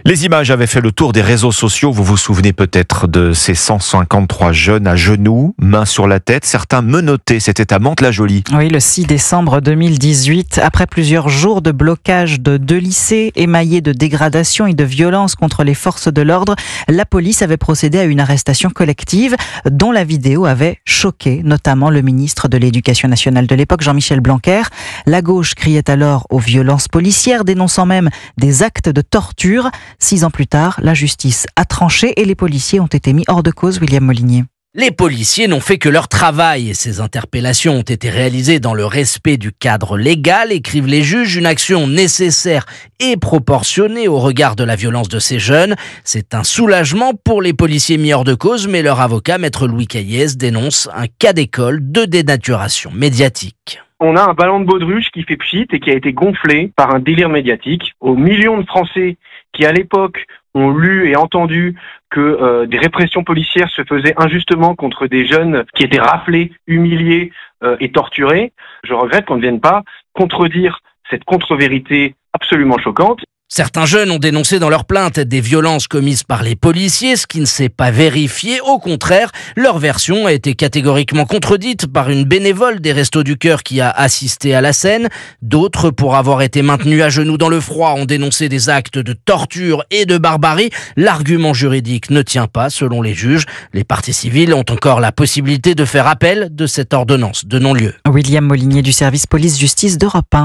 Les images avaient fait le tour des réseaux sociaux. Vous vous souvenez peut-être de ces 153 jeunes à genoux, mains sur la tête, certains menottés. C'était à Mantes-la-Jolie. Oui, le 6 décembre 2018, après plusieurs jours de blocage de 2 lycées émaillés de dégradations et de violences contre les forces de l'ordre, la police avait procédé à une arrestation collective dont la vidéo avait choqué notamment le ministre de l'Éducation nationale de l'époque, Jean-Michel Blanquer. La gauche criait alors aux violences policières, dénonçant même des actes de torture. 6 ans plus tard, la justice a tranché et les policiers ont été mis hors de cause, William Molinier. Les policiers n'ont fait que leur travail et ces interpellations ont été réalisées dans le respect du cadre légal, écrivent les juges, une action nécessaire et proportionnée au regard de la violence de ces jeunes. C'est un soulagement pour les policiers mis hors de cause, mais leur avocat, maître Louis Caillès, dénonce un cas d'école de dénaturation médiatique. On a un ballon de baudruche qui fait pchit et qui a été gonflé par un délire médiatique aux millions de Français qui, à l'époque, ont lu et entendu que des répressions policières se faisaient injustement contre des jeunes qui étaient raflés, humiliés et torturés. Je regrette qu'on ne vienne pas contredire cette contre-vérité absolument choquante. Certains jeunes ont dénoncé dans leur plainte des violences commises par les policiers, ce qui ne s'est pas vérifié. Au contraire, leur version a été catégoriquement contredite par une bénévole des Restos du Cœur qui a assisté à la scène. D'autres, pour avoir été maintenus à genoux dans le froid, ont dénoncé des actes de torture et de barbarie. L'argument juridique ne tient pas, selon les juges. Les parties civiles ont encore la possibilité de faire appel de cette ordonnance de non-lieu. William Molinier du service police-justice d'Europe 1.